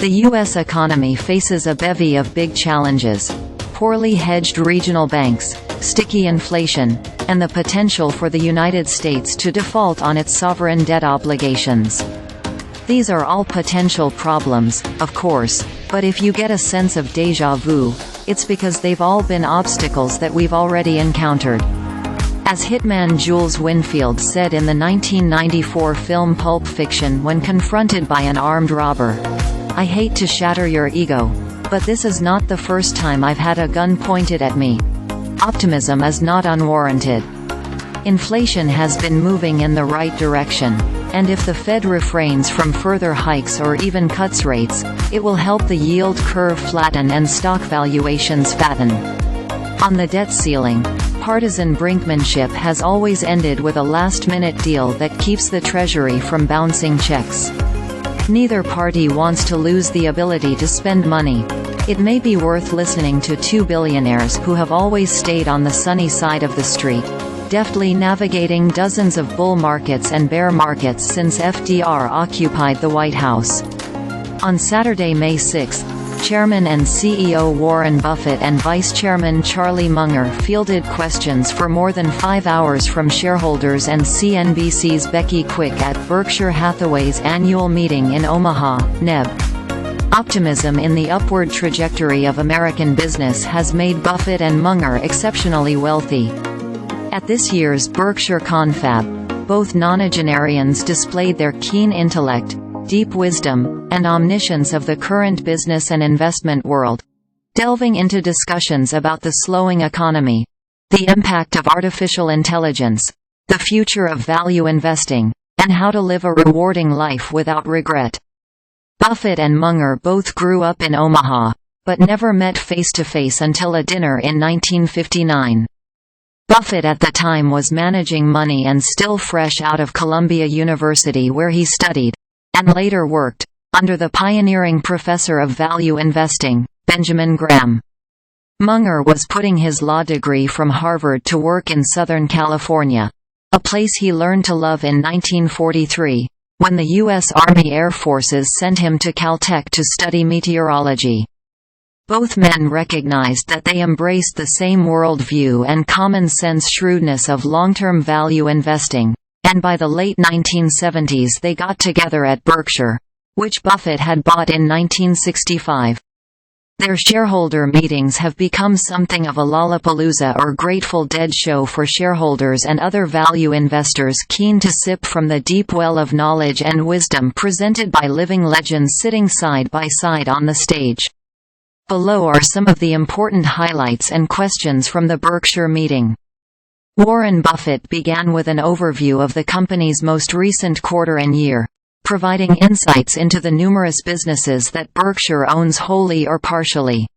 The U.S. economy faces a bevy of big challenges: poorly hedged regional banks, sticky inflation, and the potential for the United States to default on its sovereign debt obligations. These are all potential problems, of course, but if you get a sense of déjà vu, it's because they've all been obstacles that we've already encountered. As hitman Jules Winfield said in the 1994 film Pulp Fiction when confronted by an armed robber, "I hate to shatter your ego, but this is not the first time I've had a gun pointed at me. Optimism is not unwarranted." Inflation has been moving in the right direction, and if the Fed refrains from further hikes or even cuts rates, it will help the yield curve flatten and stock valuations fatten. On the debt ceiling, partisan brinkmanship has always ended with a last-minute deal that keeps the Treasury from bouncing checks. Neither party wants to lose the ability to spend money. It may be worth listening to two billionaires who have always stayed on the sunny side of the street, deftly navigating dozens of bull markets and bear markets since FDR occupied the White House. On Saturday, May 6, Chairman and CEO Warren Buffett and Vice Chairman Charlie Munger fielded questions for more than 5 hours from shareholders and CNBC's Becky at Berkshire Hathaway's annual meeting in Omaha, NEB. Optimism in the upward trajectory of American business has made Buffett and Munger exceptionally wealthy. At this year's Berkshire confab, both nonagenarians displayed their keen intellect, deep wisdom, and omniscience of the current business and investment world, delving into discussions about the slowing economy, the impact of artificial intelligence, the future of value investing, and how to live a rewarding life without regret. Buffett and Munger both grew up in Omaha, but never met face-to-face until a dinner in 1959. Buffett at the time was managing money and still fresh out of Columbia University, where he studied, and later worked, under the pioneering professor of value investing, Benjamin Graham. Munger was putting his law degree from Harvard to work in Southern California, a place he learned to love in 1943, when the U.S. Army Air Forces sent him to Caltech to study meteorology. Both men recognized that they embraced the same worldview and common-sense shrewdness of long-term value investing, and by the late 1970s they got together at Berkshire, which Buffett had bought in 1965. Their shareholder meetings have become something of a Lollapalooza or Grateful Dead show for shareholders and other value investors keen to sip from the deep well of knowledge and wisdom presented by living legends sitting side by side on the stage. Below are some of the important highlights and questions from the Berkshire meeting. Warren Buffett began with an overview of the company's most recent quarter and year, providing insights into the numerous businesses that Berkshire owns wholly or partially.